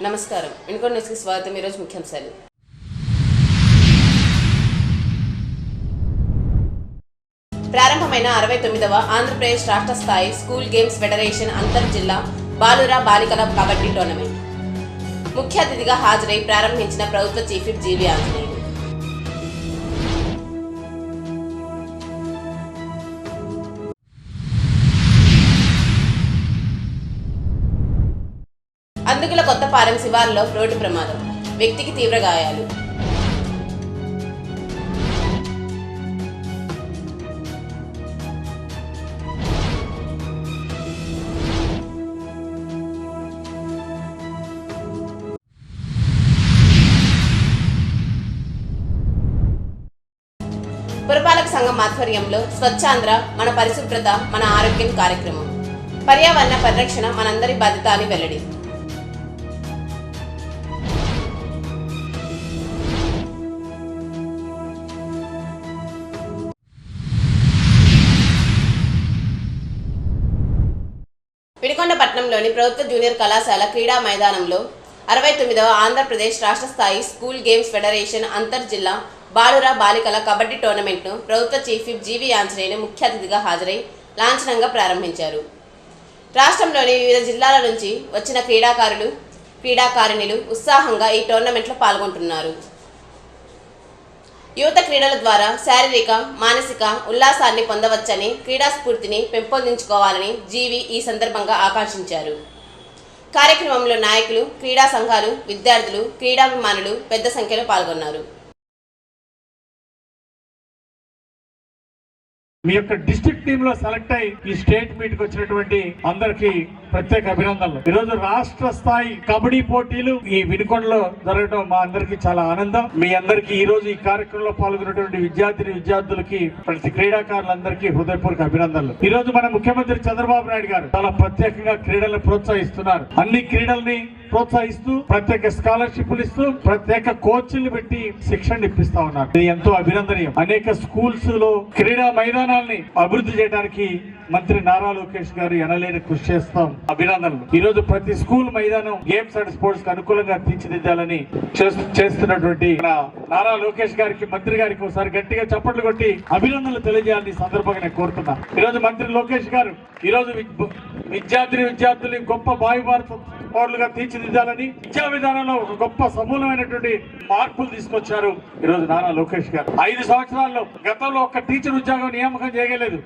నమస్కారం. వినుకొండ న్యూస్కి స్వాగతం. ఈరోజు ముఖ్యాంశాలు. ప్రారంభమైన 69వ ఆంధ్రప్రదేశ్ రాష్ట్ర స్థాయి స్కూల్ గేమ్స్ ఫెడరేషన్ అంతర్ జిల్లా బాలుర బాలికల కబడ్డీ టోర్నమెంట్ ముఖ్య అతిథిగా హాజరై ప్రారంభించిన ప్రభుత్వ చీఫ్ విప్ జీవి ఆంజనేయులు. అందుకుల కొత్తపాలెం శివారులో రోడ్డు ప్రమాదం, వ్యక్తికి తీవ్ర గాయాలు. పురపాలక సంఘం ఆధ్వర్యంలో స్వచ్ఛాంధ్ర మన పరిశుభ్రత మన ఆరోగ్యం కార్యక్రమం. పర్యావరణ పరిరక్షణ మనందరి బాధ్యత అని వెల్లడి. వినుకొండ పట్టణంలోని ప్రభుత్వ జూనియర్ కళాశాల క్రీడా మైదానంలో 69వ ఆంధ్రప్రదేశ్ రాష్ట్ర స్థాయి స్కూల్ గేమ్స్ ఫెడరేషన్ అంతర్ జిల్లా బాలుర బాలికల కబడ్డీ టోర్నమెంట్ను ప్రభుత్వ చీఫ్ విప్ జీవి ఆంజనేయులు ముఖ్య అతిథిగా హాజరై లాంఛనంగా ప్రారంభించారు. రాష్ట్రంలోని వివిధ జిల్లాల నుంచి వచ్చిన క్రీడాకారిణులు ఉత్సాహంగా ఈ టోర్నమెంట్లో పాల్గొంటున్నారు. యువత క్రీడల ద్వారా శారీరక, మానసిక ఉల్లాసాన్ని పొందవచ్చని, క్రీడా స్ఫూర్తిని పెంపొందించుకోవాలని జీవి ఈ సందర్భంగా ఆకాంక్షించారు. కార్యక్రమంలో నాయకులు, క్రీడా సంఘాలు, విద్యార్థులు, క్రీడాభిమానులు పెద్ద సంఖ్యలో పాల్గొన్నారు. మీ యొక్క డిస్ట్రిక్ట్ టీమ్ లో సెలెక్ట్ అయ్యి ఈ స్టేట్ మీట్ కి వచ్చినటువంటి అందరికి ప్రత్యేక అభినందనలు. ఈరోజు రాష్ట్ర స్థాయి కబడ్డీ పోటీలు ఈ వినుకొండలో జరగడం మా అందరికి చాలా ఆనందం. మీ అందరికి ఈ రోజు ఈ కార్యక్రమంలో పాల్గొన్నటువంటి విద్యార్థులకి, ప్రతి క్రీడాకారులందరికీ హృదయపూర్వక అభినందనలు. ఈ రోజు మన ముఖ్యమంత్రి చంద్రబాబు నాయుడు గారు చాలా ప్రత్యేకంగా క్రీడలను ప్రోత్సహిస్తున్నారు. అన్ని క్రీడల్ని ప్రోత్సహిస్తూ ప్రత్యేక స్కాలర్షిప్లు ఇస్తూ ప్రత్యేక కోచ్లు పెట్టి శిక్షణ ఇప్పిస్తా ఉన్నారు. ఇది ఎంతో అభినందనీయం. అనేక స్కూల్స్ లో క్రీడా మైదానాల్ని అభివృద్ధి చేయడానికి మంత్రి నారా లోకేష్ గారు ఎనలేని కృషి చేస్తాం. అభినందనలు. ఈ రోజు ప్రతి స్కూల్ మైదానం గేమ్స్ అండ్ స్పోర్ట్స్ కు అనుకూలంగా తీర్చిదిద్దాలని చేస్తున్నటువంటి నారా లోకేష్ గారికి, మంత్రి గారికి ఒకసారి గట్టిగా చప్పట్లు కొట్టి అభినందనలు తెలియజేయాలని సందర్భంగా నేను కోరుతున్నా. ఈ రోజు మంత్రి లోకేష్ గారు ఈ రోజు విద్యార్థులు గొప్ప భారత పౌరులుగా తీర్చిదిద్దాలని విద్యా విధానంలో ఒక గొప్ప సమూలమైనటువంటి మార్పులు తీసుకొచ్చారు ఈ రోజు నారా లోకేష్ గారు. 5 సంవత్సరాల్లో గతంలో ఒక్క టీచర్ ఉద్యోగం నియామకం చేయలేదు,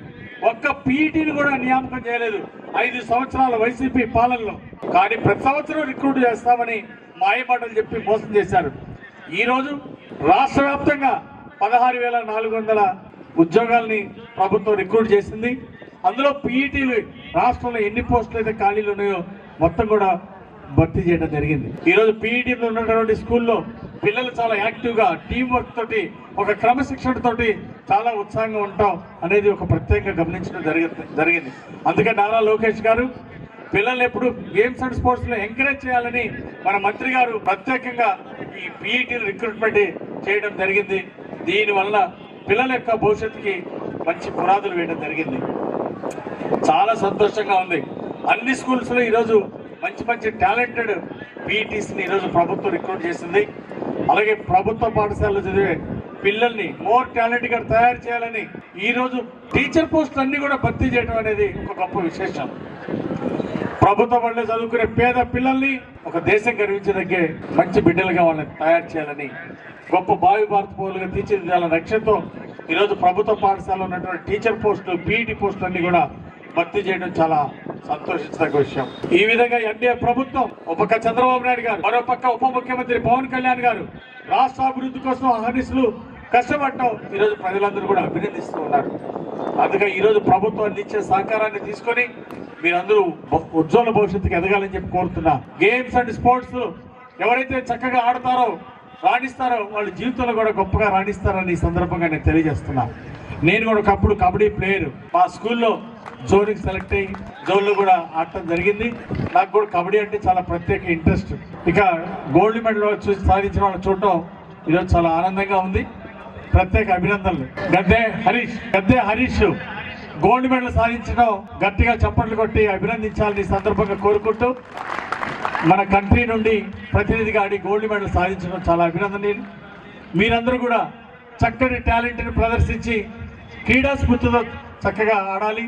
ఒక్క పీఈటీని కూడా నియామకం చేయలేదు 5 సంవత్సరాల వైసీపీ పాలనలో. కానీ ప్రతి సంవత్సరం రిక్రూట్ చేస్తామని మాయమాటలు చెప్పి మోసం చేశారు. ఈ రోజు రాష్ట్ర వ్యాప్తంగా 16,400 ఉద్యోగాల్ని ప్రభుత్వం రిక్రూట్ చేసింది. అందులో పీఈటీలు రాష్ట్రంలో ఎన్ని పోస్టులు అయితే ఖాళీలు ఉన్నాయో మొత్తం కూడా భర్తీ చేయడం జరిగింది. ఈ రోజు పీఈటీలో ఉన్నటువంటి స్కూల్లో పిల్లలు చాలా యాక్టివ్ గా, టీం వర్క్ తోటి, ఒక క్రమశిక్షణ తోటి చాలా ఉత్సాహంగా ఉంటాం అనేది ఒక ప్రత్యేకంగా గమనించడం జరిగింది. అందుకే నారా లోకేష్ గారు పిల్లల్ని ఎప్పుడు గేమ్స్ అండ్ స్పోర్ట్స్ లో ఎంకరేజ్ చేయాలని మన మంత్రి గారు ప్రత్యేకంగా ఈ పీఈటీలు రిక్రూట్మెంట్ చేయడం జరిగింది. దీనివల్ల పిల్లల యొక్క భవిష్యత్తుకి మంచి పునాదులు వేయడం జరిగింది. చాలా సంతోషంగా ఉంది. అన్ని స్కూల్స్ లో ఈరోజు మంచి టాలెంటెడ్ పీఈటీస్ని ఈరోజు ప్రభుత్వం రిక్రూట్ చేసింది. అలాగే ప్రభుత్వ పాఠశాలలో చదివే పిల్లల్ని మోర్ టాలెంట్ గా తయారు చేయాలని ఈరోజు టీచర్ పోస్టులు అన్ని కూడా భర్తీ చేయడం అనేది ఒక గొప్ప విశేషం. ప్రభుత్వ బడిలో చదువుకునే పేద పిల్లల్ని ఒక దేశం గర్వించదగ్గే మంచి బిడ్డలుగా వాళ్ళని తయారు చేయాలని, గొప్ప భారత పౌరులుగా తీర్చిదిద్దాలనే లక్ష్యంతో ఈరోజు ప్రభుత్వ పాఠశాలలో ఉన్నటువంటి టీచర్ పోస్టులు, పీఈటీ పోస్టులు అన్ని కూడా భర్తీ చేయడం చాలా సంతోషించదగ్గ విషయం. ఈ విధంగా ఎన్డీఏ ప్రభుత్వం ఒక పక్క చంద్రబాబు నాయుడు గారు, మరో పక్క ఉప ముఖ్యమంత్రి పవన్ కళ్యాణ్ గారు రాష్ట్ర అభివృద్ధి కోసం అహర్నిశలు కష్టపడటం ఈరోజు ప్రజలందరూ కూడా అభినందిస్తూ ఉన్నారు. అందుకే ఈరోజు ప్రభుత్వం అందించే సహకారాన్ని తీసుకొని మీరందరూ ఉజ్వల భవిష్యత్తుకి ఎదగాలని చెప్పి కోరుతున్నా. గేమ్స్ అండ్ స్పోర్ట్స్ ఎవరైతే చక్కగా ఆడతారో, రాణిస్తారో వాళ్ళ జీవితంలో కూడా గొప్పగా రాణిస్తారని ఈ సందర్భంగా నేను తెలియజేస్తున్నా. నేను కూడా ఒకప్పుడు కబడ్డీ ప్లేయర్, మా స్కూల్లో జోన్కి సెలెక్ట్ అయ్యి జోన్లో కూడా ఆడటం జరిగింది. నాకు కూడా కబడ్డీ అంటే చాలా ప్రత్యేక ఇంట్రెస్ట్. ఇక గోల్డ్ మెడల్ సాధించిన వాళ్ళు చూడటం ఈరోజు చాలా ఆనందంగా ఉంది. ప్రత్యేక అభినందనలు. గద్దే హరీష్ గోల్డ్ మెడల్ సాధించడం గట్టిగా చప్పట్లు కొట్టి అభినందించాలని సందర్భంగా కోరుకుంటూ మన కంట్రీ నుండి ప్రతినిధిగా ఆడి గోల్డ్ మెడల్ సాధించడం చాలా అభినందనీయం. మీరందరూ కూడా చక్కటి టాలెంట్ని ప్రదర్శించి క్రీడా స్ఫూర్తితో చక్కగా ఆడాలి,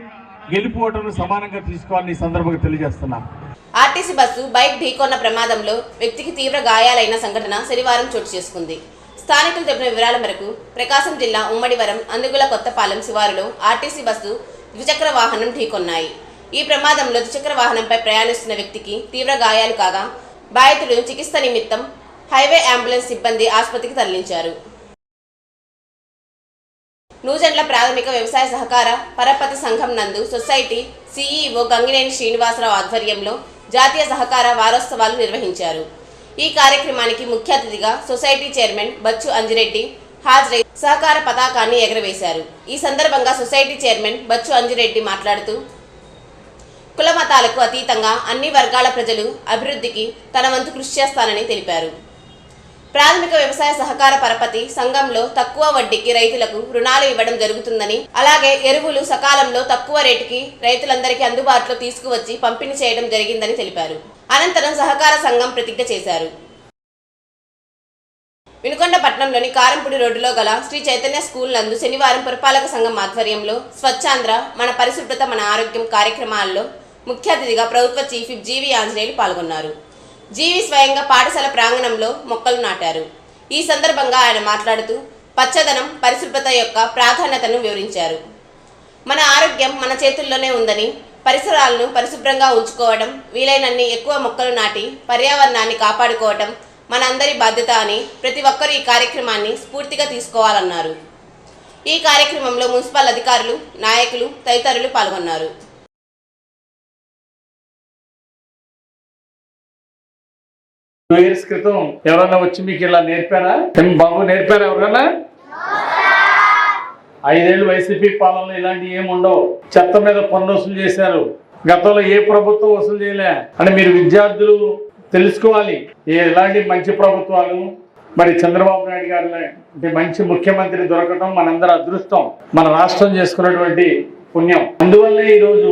గెలుపు ఓటర్లు సమానంగా తీసుకోవాలని ఈ సందర్భంగా తెలియజేస్తున్నాను. ఆర్టీసీ బస్సు బైక్ ఢీకొన్న ప్రమాదంలో వ్యక్తికి తీవ్ర గాయాలైన సంఘటన శనివారం చోటు చేసుకుంది. స్థానికులు తెలిపిన వివరాల మేరకు ప్రకాశం జిల్లా ఉమ్మడివరం అందుగుల కొత్తపాలెం శివారులో ఆర్టీసీ బస్సు ద్విచక్ర వాహనం ఢీకొన్నాయి. ఈ ప్రమాదంలో ద్విచక్ర వాహనంపై ప్రయాణిస్తున్న వ్యక్తికి తీవ్ర గాయాలు కాగా బాధితుడు చికిత్స నిమిత్తం హైవే అంబులెన్స్ సిబ్బంది ఆసుపత్రికి తరలించారు. నూజెండ్ల ప్రాథమిక వ్యవసాయ సహకార పరపతి సంఘం నందు సొసైటీ సిఈఓ గంగినేని శ్రీనివాసరావు ఆధ్వర్యంలో జాతీయ సహకార వారోత్సవాలు నిర్వహించారు. ఈ కార్యక్రమానికి ముఖ్య అతిథిగా సొసైటీ చైర్మన్ బచ్చు అంజిరెడ్డి హాజరై సహకార పతాకాన్ని ఎగరవేశారు. ఈ సందర్భంగా సొసైటీ చైర్మన్ బచ్చు అంజిరెడ్డి మాట్లాడుతూ కుల మతాలకు అతీతంగా అన్ని వర్గాల ప్రజలు అభివృద్ధికి తన వంతు కృషి చేస్తానని తెలిపారు. ప్రాథమిక వ్యవసాయ సహకార పరపతి సంఘంలో తక్కువ వడ్డీకి రైతులకు రుణాలు ఇవ్వడం జరుగుతుందని, అలాగే ఎరువులు సకాలంలో తక్కువ రేటుకి రైతులందరికీ అందుబాటులో తీసుకువచ్చి పంపిణీ చేయడం జరిగిందని తెలిపారు. అనంతరం సహకార సంఘం ప్రతిజ్ఞ చేశారు. వినుకొండపట్నంలోని కారంపూడి రోడ్డులో గల శ్రీ చైతన్య స్కూల్ నందు శనివారం పురపాలక సంఘం ఆధ్వర్యంలో స్వచ్ఛాంధ్ర మన పరిశుభ్రత మన ఆరోగ్యం కార్యక్రమాల్లో ముఖ్య అతిథిగా ప్రభుత్వ చీఫ్ విప్ జీవి ఆంజనేయులు పాల్గొన్నారు. జీవి స్వయంగా పాఠశాల ప్రాంగణంలో మొక్కలు నాటారు. ఈ సందర్భంగా ఆయన మాట్లాడుతూ పచ్చదనం పరిశుభ్రత యొక్క ప్రాధాన్యతను వివరించారు. మన ఆరోగ్యం మన చేతుల్లోనే ఉందని, పరిసరాలను పరిశుభ్రంగా ఉంచుకోవడం, వీలైనన్ని ఎక్కువ మొక్కలు నాటి పర్యావరణాన్ని కాపాడుకోవడం మనందరి బాధ్యత అని ప్రతి ఒక్కరూ ఈ కార్యక్రమాన్ని స్ఫూర్తిగా తీసుకోవాలన్నారు. ఈ కార్యక్రమంలో మున్సిపల్ అధికారులు, నాయకులు తదితరులు పాల్గొన్నారు. టూ ఇయర్స్ క్రితం ఎవరన్నా వచ్చి మీకు ఇలా నేర్పారా? బాబు నేర్పారా ఎవరన్నా? 5 ఏళ్ళు వైసీపీ పాలనలో ఇలాంటి ఏమి ఉండవు. చెత్త మీద పన్ను వసూలు చేశారు. గతంలో ఏ ప్రభుత్వం వసూలు చేయలే అని మీరు విద్యార్థులు తెలుసుకోవాలి. ఎలాంటి మంచి ప్రభుత్వాలు, మరి చంద్రబాబు నాయుడు గారు లాంటి మంచి ముఖ్యమంత్రి దొరకటం మనందరి అదృష్టం, మన రాష్ట్రం చేసుకున్నటువంటి పుణ్యం. అందువల్లే ఈరోజు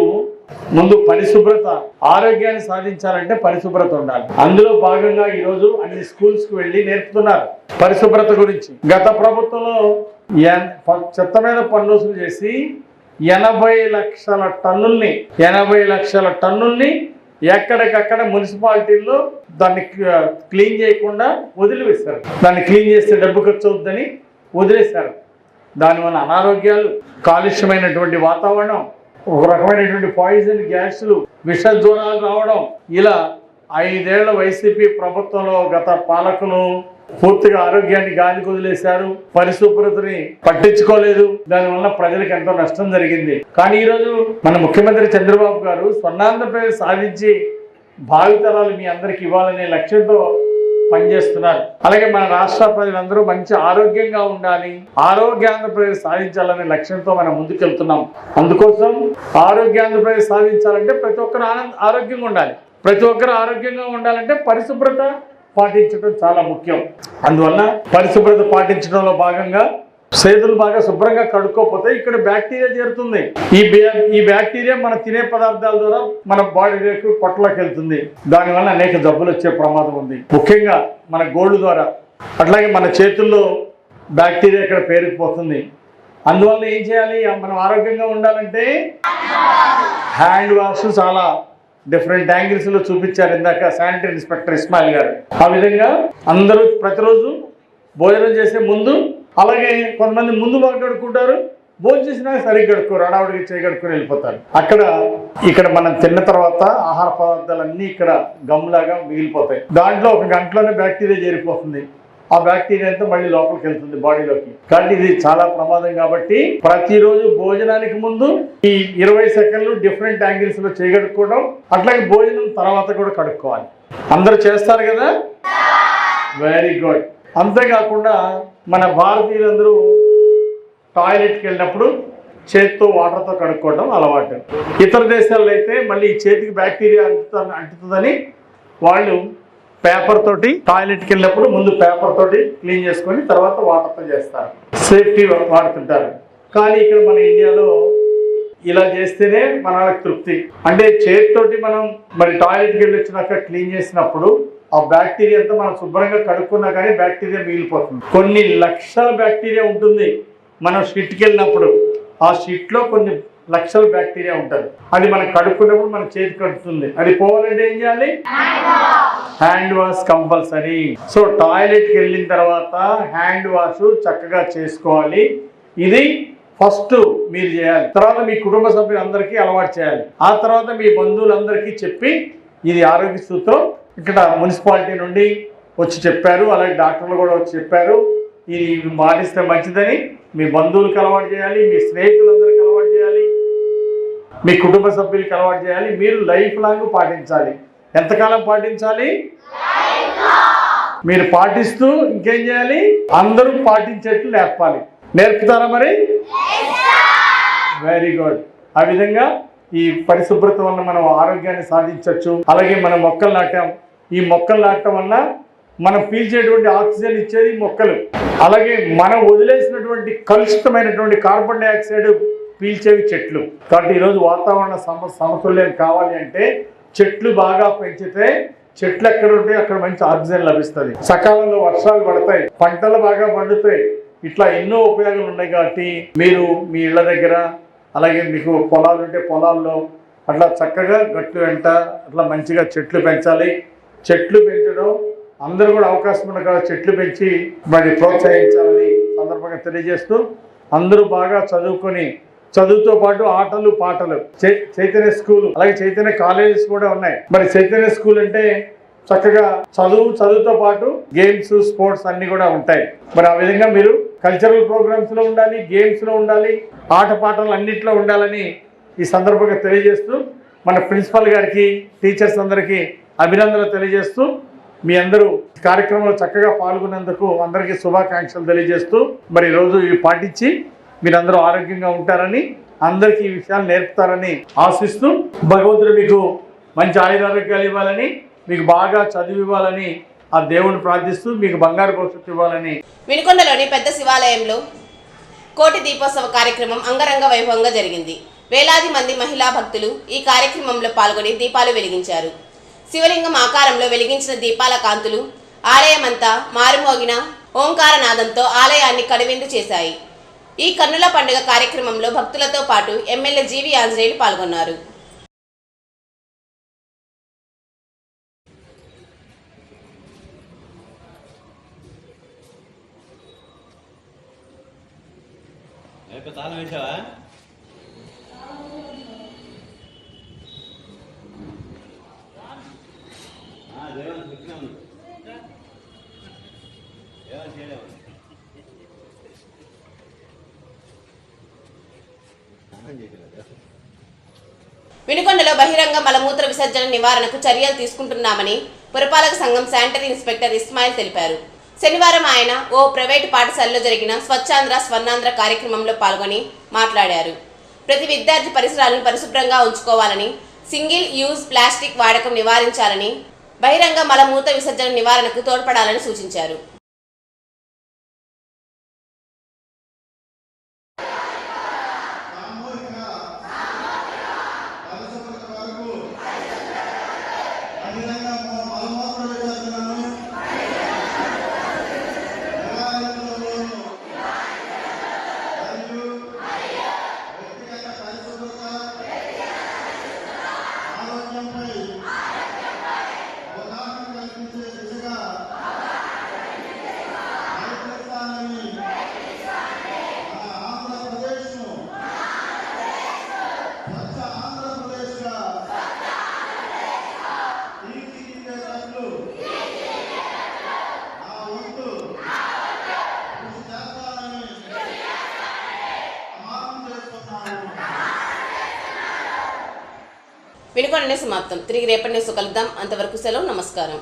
ముందు పరిశుభ్రత, ఆరోగ్యాన్ని సాధించాలంటే పరిశుభ్రత ఉండాలి. అందులో భాగంగా ఈరోజు అన్ని స్కూల్స్ కు వెళ్ళి నేర్పుతున్నారు పరిశుభ్రత గురించి. గత ప్రభుత్వంలో చెత్త మీద పన్ను వసూలు చేసి 80 లక్షల టన్నుల్ని ఎక్కడికక్కడ మున్సిపాలిటీల్లో దాన్ని క్లీన్ చేయకుండా వదిలివేశారు. దాన్ని క్లీన్ చేస్తే డబ్బు ఖర్చు అవుతుందని వదిలేశారు. దానివల్ల అనారోగ్యాలు, కాలుష్యమైనటువంటి వాతావరణం, ఒక రకమైనటువంటి పాయిజన్ గ్యాసులు, విష జ్వరాలు రావడం, ఇలా 5 ఏళ్ల వైసీపీ ప్రభుత్వంలో గత పాలకులు పూర్తిగా ఆరోగ్యాన్ని గాలికి వదిలేశారు, పరిశుభ్రతని పట్టించుకోలేదు. దానివల్ల ప్రజలకు ఎంతో నష్టం జరిగింది. కానీ ఈరోజు మన ముఖ్యమంత్రి చంద్రబాబు గారు స్వర్ణాంధ్రప్రదేశ్ సాధించి భావితరాలు మీ అందరికి ఇవ్వాలనే లక్ష్యంతో పనిచేస్తున్నారు. అలాగే మన రాష్ట్ర ప్రజలందరూ మంచి ఆరోగ్యంగా ఉండాలి, ఆరోగ్యాంధ్రప్రదేశ్ సాధించాలనే లక్ష్యంతో మనం ముందుకెళ్తున్నాం. అందుకోసం ఆరోగ్యాంధ్రప్రదేశ్ సాధించాలంటే ప్రతి ఒక్కరు ఆరోగ్యంగా ఉండాలి. ప్రతి ఒక్కరు ఆరోగ్యంగా ఉండాలంటే పరిశుభ్రత పాటించడం చాలా ముఖ్యం. అందువల్ల పరిశుభ్రత పాటించడంలో భాగంగా చేతులు బాగా శుభ్రంగా కడుక్కోకపోతే ఇక్కడ బ్యాక్టీరియా చేరుతుంది. ఈ బ్యాక్టీరియా మన తినే పదార్థాల ద్వారా మన బాడీలోకి పొట్టలోకి వెళ్తుంది. దానివల్ల అనేక జబ్బులు వచ్చే ప్రమాదం ఉంది, ముఖ్యంగా మన గోళ్ళు ద్వారా. అట్లాగే మన చేతుల్లో బ్యాక్టీరియా ఇక్కడ పేరుకుపోతుంది. అందువల్ల ఏం చేయాలి? మనం ఆరోగ్యంగా ఉండాలంటే హ్యాండ్ వాష్ చాలా డిఫరెంట్ యాంగిల్స్లో చూపించారు ఇందాక శానిటరీ ఇన్స్పెక్టర్ ఇస్మాయిల్ గారు. ఆ విధంగా అందరూ ప్రతిరోజు భోజనం చేసే ముందు, అలాగే కొంతమంది ముందు బాగా కడుక్కుంటారు, భోజనం చేసినా సరిగ్గా కడుక్కోరు, అడావుడికి చేయగడుక్కుని వెళ్ళిపోతారు. ఇక్కడ మనం తిన్న తర్వాత ఆహార పదార్థాలన్నీ ఇక్కడ గమ్లాగా మిగిలిపోతాయి. దాంట్లో 1 గంటలోనే బ్యాక్టీరియా చేరిపోతుంది. ఆ బ్యాక్టీరియా అంతా మళ్ళీ లోపలికి వెళ్తుంది బాడీలోకి. కాబట్టి ఇది చాలా ప్రమాదం. కాబట్టి ప్రతిరోజు భోజనానికి ముందు ఈ 20 సెకండ్లు డిఫరెంట్ యాంగిల్స్ లో చేయగడుక్కోవడం, అట్లాగే భోజనం తర్వాత కూడా కడుక్కోవాలి. అందరూ చేస్తారు కదా, వెరీ గుడ్. అంతేకాకుండా మన భారతీయులందరూ టాయిలెట్కి వెళ్ళినప్పుడు చేతితో వాటర్తో కడుక్కోవడం అలవాటు. ఇతర దేశాల్లో అయితే మళ్ళీ చేతికి బ్యాక్టీరియా అంటుతుందని వాళ్ళు పేపర్ తోటి టాయిలెట్కి వెళ్ళినప్పుడు ముందు పేపర్ తోటి క్లీన్ చేసుకొని తర్వాత వాటర్తో చేస్తారు, సేఫ్టీ వాడుతుంటారు. కానీ ఇక్కడ మన ఇండియాలో ఇలా చేస్తేనే మన వాళ్ళకి తృప్తి. అంటే చేతితోటి మనం మరి టాయిలెట్కి వెళ్ళి వచ్చినాక క్లీన్ చేసినప్పుడు ఆ బ్యాక్టీరియా అంతా మనం శుభ్రంగా కడుక్కున్నా కానీ బ్యాక్టీరియా మిగిలిపోతుంది. కొన్ని లక్షల బ్యాక్టీరియా ఉంటుంది మనం షిట్కి వెళ్ళినప్పుడు. ఆ షిట్లో కొన్ని లక్షల బ్యాక్టీరియా ఉంటుంది. అది మనం కడుక్కున్నప్పుడు మన చేతి కడుతుంది. అది పోవాలంటే ఏం చేయాలి? Hand wash compulsory. సో టాయిలెట్కి వెళ్ళిన తర్వాత హ్యాండ్ వాష్ చక్కగా చేసుకోవాలి. ఇది ఫస్ట్ మీరు చేయాలి. తర్వాత మీ కుటుంబ సభ్యులందరికీ అలవాటు చేయాలి. ఆ తర్వాత మీ బంధువులందరికీ చెప్పి ఇది ఆరోగ్య సూత్రం ఇక్కడ మున్సిపాలిటీ నుండి వచ్చి చెప్పారు, అలాగే డాక్టర్లు కూడా వచ్చి చెప్పారు, ఇది పాటిస్తే మంచిదని మీ బంధువులకు అలవాటు చేయాలి, మీ స్నేహితులందరికీ అలవాటు చేయాలి, మీ కుటుంబ సభ్యులకి అలవాటు చేయాలి. మీరు లైఫ్ లాంగ్ పాటించాలి. ఎంతకాలం పాటించాలి? మీరు పాటిస్తూ ఇంకేం చేయాలి? అందరూ పాటించేట్లు నేర్పాలి. నేర్పుతారా మరి? Very good. ఆ విధంగా ఈ పరిశుభ్రత వల్ల మనం ఆరోగ్యాన్ని సాధించవచ్చు. అలాగే మనం మొక్కలు నాటాం. ఈ మొక్కలు నాటడం వల్ల మనం పీల్చేటువంటి ఆక్సిజన్ ఇచ్చేది మొక్కలు. అలాగే మనం వదిలేసినటువంటి కలుషితమైనటువంటి కార్బన్ డైఆక్సైడ్ పీల్చేవి చెట్లు. కాబట్టి ఈరోజు వాతావరణ సమతుల్యం కావాలి అంటే చెట్లు బాగా పెంచితే చెట్లు ఎక్కడ ఉంటే అక్కడ మంచి ఆక్సిజన్ లభిస్తుంది. సకాలంలో వర్షాలు పడతాయి, పంటలు బాగా పండుతాయి. ఇట్లా ఎన్నో ఉపయోగాలు ఉన్నాయి. కాబట్టి మీరు మీ ఇళ్ళ దగ్గర, అలాగే మీకు పొలాలు ఉంటే పొలాల్లో అట్లా చక్కగా గట్టు వెంట అట్లా మంచిగా చెట్లు పెంచాలి. చెట్లు పెంచడం అందరూ కూడా అవకాశం ఉన్న కదా చెట్లు పెంచి మరి ప్రోత్సహించాలని సందర్భంగా తెలియజేస్తూ, అందరూ బాగా చదువుకొని చదువుతో పాటు ఆటలు పాటలు, చైతన్య స్కూల్ అలాగే చైతన్య కాలేజెస్ కూడా ఉన్నాయి. మరి చైతన్య స్కూల్ అంటే చక్కగా చదువుతో పాటు గేమ్స్, స్పోర్ట్స్ అన్ని కూడా ఉంటాయి. మరి ఆ విధంగా మీరు కల్చరల్ ప్రోగ్రామ్స్ లో ఉండాలి, గేమ్స్ లో ఉండాలి, ఆటపాటలు అన్నింటిలో ఉండాలని ఈ సందర్భంగా తెలియజేస్తూ, మన ప్రిన్సిపల్ గారికి, టీచర్స్ అందరికీ అభినందనలు తెలియజేస్తూ, మీ అందరూ కార్యక్రమంలో చక్కగా పాల్గొన్నందుకు అందరికీ శుభాకాంక్షలు తెలియజేస్తూ, మరి ఈరోజు ఇవి పాటించి మీరందరూ ఆరోగ్యంగా ఉంటారని, అందరికీ ఈ విషయాలు నేర్పుతారని ఆశిస్తూ, భగవంతుడు మీకు మంచి ఆయురారోగ్యాలు ఇవ్వాలని, మీకు బాగా చదువు ఇవ్వాలని ఆ దేవుని ప్రార్థిస్తూ మీకు బంగారు భవిష్యత్తు ఇవ్వాలని. వినుకొండలోని పెద్ద శివాలయంలో కోటి దీపోత్సవ కార్యక్రమం అంగరంగ వైభవంగా జరిగింది. వేలాది మంది మహిళా భక్తులు ఈ కార్యక్రమంలో పాల్గొని దీపాలు వెలిగించారు. శివలింగం ఆకారంలో వెలిగించిన దీపాల కాంతులు ఆలయమంతా మారుమోగిన ఓంకారనాదంతో ఆలయాన్ని కనువిందు చేశాయి. ఈ కన్నుల పండుగ కార్యక్రమంలో భక్తులతో పాటు ఎమ్మెల్యే జీవి ఆంజనేయులు పాల్గొన్నారు. వినుకొండలో బహిరంగ మలమూత్ర విసర్జన నివారణకు చర్యలు తీసుకుంటున్నామని పురపాలక సంఘం శానిటరీ ఇన్స్పెక్టర్ ఇస్మాయిల్ తెలిపారు. శనివారం ఆయన ఓ ప్రైవేటు పాఠశాలలో జరిగిన స్వచ్ఛాంధ్ర స్వర్ణాంధ్ర కార్యక్రమంలో పాల్గొని మాట్లాడారు. ప్రతి విద్యార్థి పరిసరాలను పరిశుభ్రంగా ఉంచుకోవాలని, సింగిల్ యూజ్ ప్లాస్టిక్ వాడకం నివారించాలని, బహిరంగ మలమూత్ర విసర్జన నివారణకు తోడ్పడాలని సూచించారు. వినుకొండ న్యూస్ సమాప్తం. తిరిగి రేపటి న్యూస్ కలుద్దాం. అంతవరకు సెలవు. నమస్కారం.